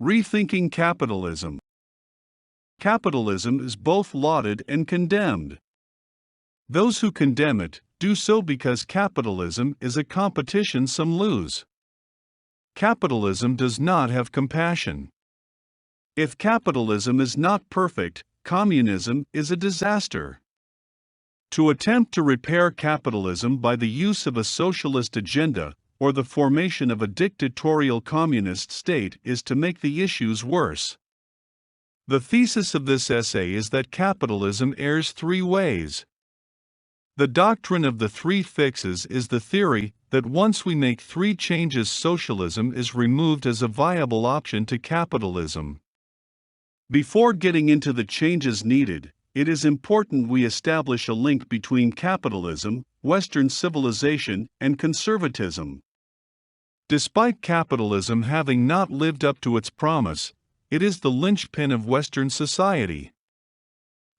Rethinking capitalism. Capitalism is both lauded and condemned. Those who condemn it do so because capitalism is a competition some lose. Capitalism does not have compassion. If capitalism is not perfect, communism is a disaster. To attempt to repair capitalism by the use of a socialist agenda or the formation of a dictatorial communist state is to make the issues worse. The thesis of this essay is that capitalism errs three ways. The doctrine of the three fixes is the theory that once we make three changes, socialism is removed as a viable option to capitalism. Before getting into the changes needed, it is important we establish a link between capitalism, Western civilization, and conservatism. Despite capitalism having not lived up to its promise, it is the linchpin of Western society.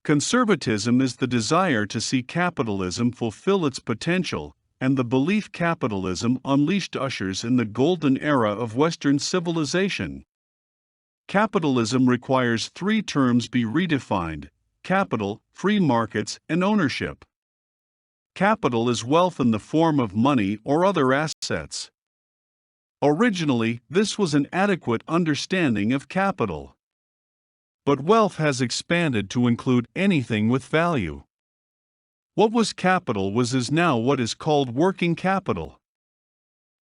Conservatism is the desire to see capitalism fulfill its potential, and the belief capitalism unleashed ushers in the golden era of Western civilization. Capitalism requires three terms be redefined: capital, free markets, and ownership. Capital is wealth in the form of money or other assets. Originally, this was an adequate understanding of capital. But wealth has expanded to include anything with value. What was capital is now what is called working capital.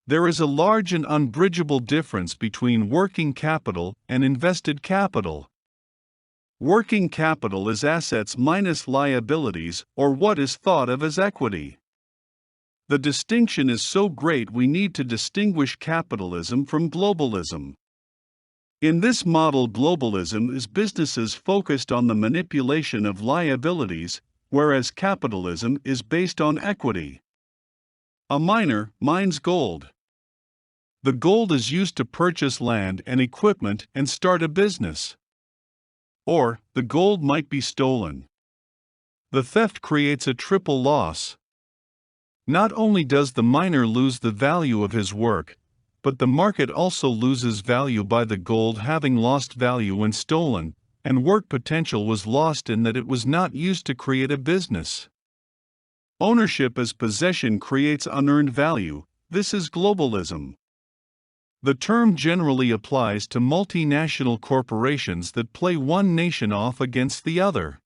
There is a large and unbridgeable difference between working capital and invested capital. Working capital is assets minus liabilities, or what is thought of as equity. The distinction is so great we need to distinguish capitalism from globalism. In this model, globalism is businesses focused on the manipulation of liabilities, whereas capitalism is based on equity. A miner mines gold. The gold is used to purchase land and equipment and start a business. Or, the gold might be stolen. The theft creates a triple loss. Not only does the miner lose the value of his work, but the market also loses value by the gold having lost value when stolen, and work potential was lost in that it was not used to create a business. Ownership as possession creates unearned value. This is globalism. The term generally applies to multinational corporations that play one nation off against the other.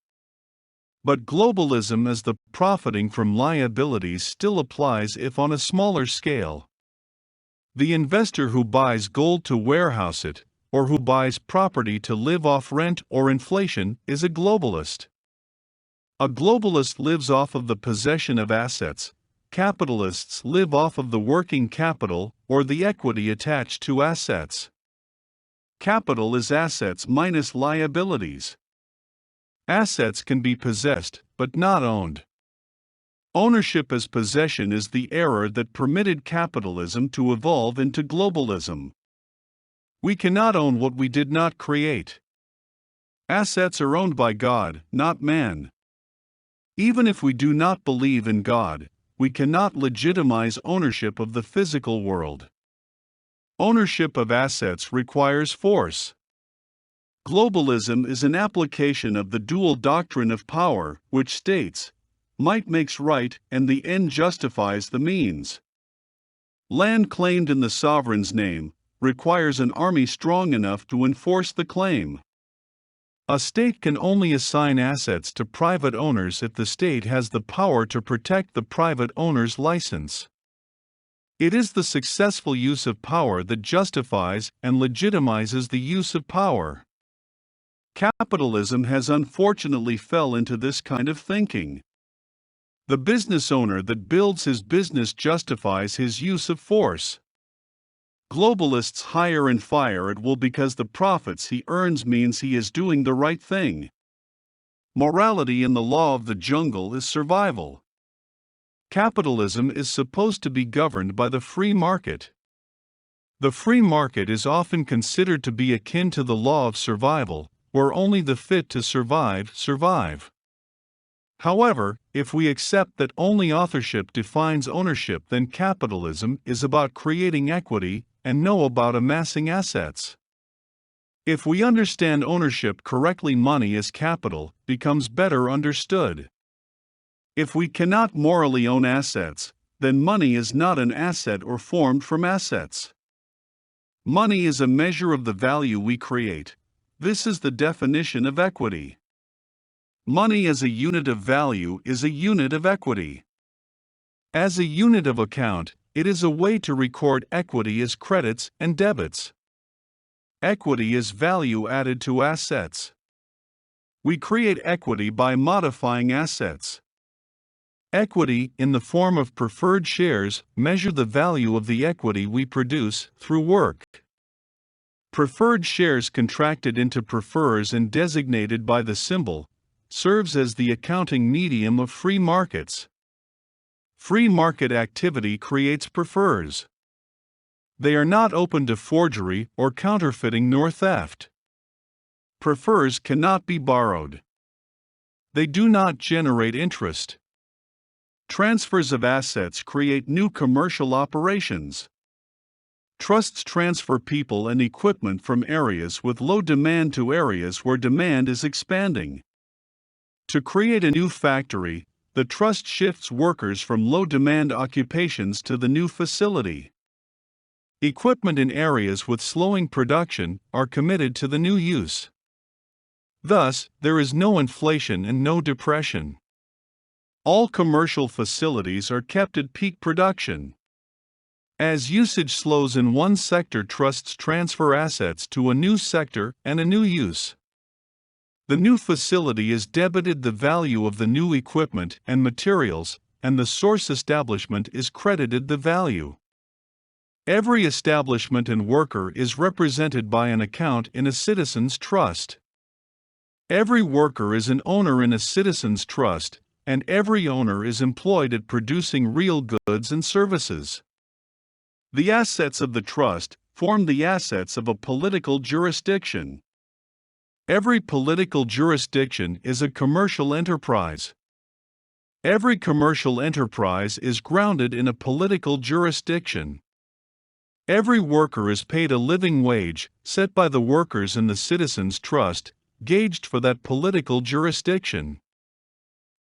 But globalism as the profiting from liabilities still applies, if on a smaller scale. The investor who buys gold to warehouse it, or who buys property to live off rent or inflation, is a globalist. A globalist lives off of the possession of assets. Capitalists live off of the working capital, or the equity attached to assets. Capital is assets minus liabilities. Assets can be possessed, but not owned. Ownership as possession is the error that permitted capitalism to evolve into globalism. We cannot own what we did not create. Assets are owned by God, not man. Even if we do not believe in God, we cannot legitimize ownership of the physical world. Ownership of assets requires force. Globalism is an application of the dual doctrine of power, which states, might makes right and the end justifies the means. Land claimed in the sovereign's name requires an army strong enough to enforce the claim. A state can only assign assets to private owners if the state has the power to protect the private owner's license. It is the successful use of power that justifies and legitimizes the use of power. Capitalism has unfortunately fell into this kind of thinking. The business owner that builds his business justifies his use of force. Globalists hire and fire at will because the profits he earns means he is doing the right thing. Morality in the law of the jungle is survival. Capitalism is supposed to be governed by the free market. The free market is often considered to be akin to the law of survival, where only the fit to survive survive. However, if we accept that only authorship defines ownership, then capitalism is about creating equity and no about amassing assets. If we understand ownership correctly, money as capital becomes better understood. If we cannot morally own assets, then money is not an asset or formed from assets. Money is a measure of the value we create. This is the definition of equity. Money as a unit of value is a unit of equity. As a unit of account, it is a way to record equity as credits and debits. Equity is value added to assets. We create equity by modifying assets. Equity, in the form of preferred shares, measure the value of the equity we produce through work. Preferred shares contracted into prefers and designated by the symbol, serves as the accounting medium of free markets. Free market activity creates prefers. They are not open to forgery or counterfeiting nor theft. Prefers cannot be borrowed. They do not generate interest. Transfers of assets create new commercial operations. Trusts transfer people and equipment from areas with low demand to areas where demand is expanding. To create a new factory, the trust shifts workers from low-demand occupations to the new facility. Equipment in areas with slowing production are committed to the new use. Thus, there is no inflation and no depression. All commercial facilities are kept at peak production. As usage slows in one sector, trusts transfer assets to a new sector and a new use. The new facility is debited the value of the new equipment and materials, and the source establishment is credited the value. Every establishment and worker is represented by an account in a citizen's trust. Every worker is an owner in a citizen's trust, and every owner is employed at producing real goods and services. The assets of the trust form the assets of a political jurisdiction. Every political jurisdiction is a commercial enterprise. Every commercial enterprise is grounded in a political jurisdiction. Every worker is paid a living wage, set by the workers in the citizens' trust, gauged for that political jurisdiction.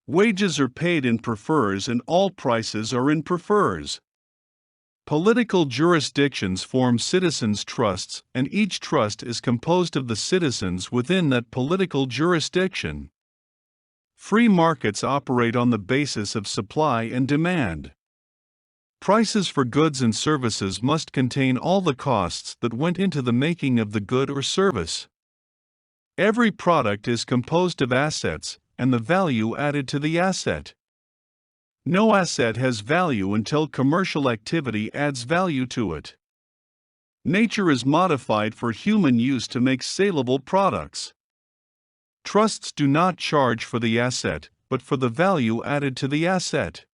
Wages are paid in prefers and all prices are in prefers. Political jurisdictions form citizens' trusts, and each trust is composed of the citizens within that political jurisdiction. Free markets operate on the basis of supply and demand. Prices for goods and services must contain all the costs that went into the making of the good or service. Every product is composed of assets, and the value added to the asset. No asset has value until commercial activity adds value to it. Nature is modified for human use to make saleable products. Trusts do not charge for the asset, but for the value added to the asset.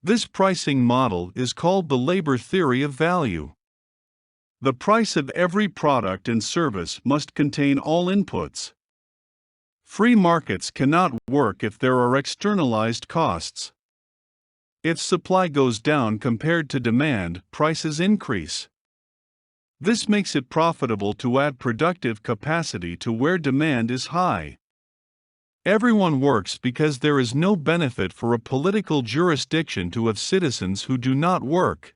This pricing model is called the labor theory of value. The price of every product and service must contain all inputs. Free markets cannot work if there are externalized costs. If supply goes down compared to demand, prices increase. This makes it profitable to add productive capacity to where demand is high. Everyone works because there is no benefit for a political jurisdiction to have citizens who do not work.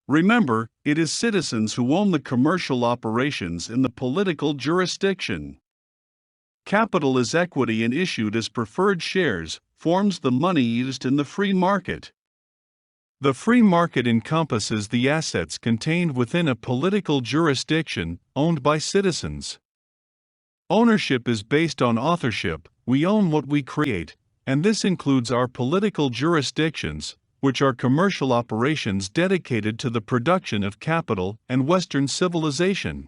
Remember, it is citizens who own the commercial operations in the political jurisdiction. Capital is equity and issued as preferred shares, forms the money used in the free market. The free market encompasses the assets contained within a political jurisdiction, owned by citizens. Ownership is based on authorship. We own what we create, and this includes our political jurisdictions, which are commercial operations dedicated to the production of capital and Western civilization.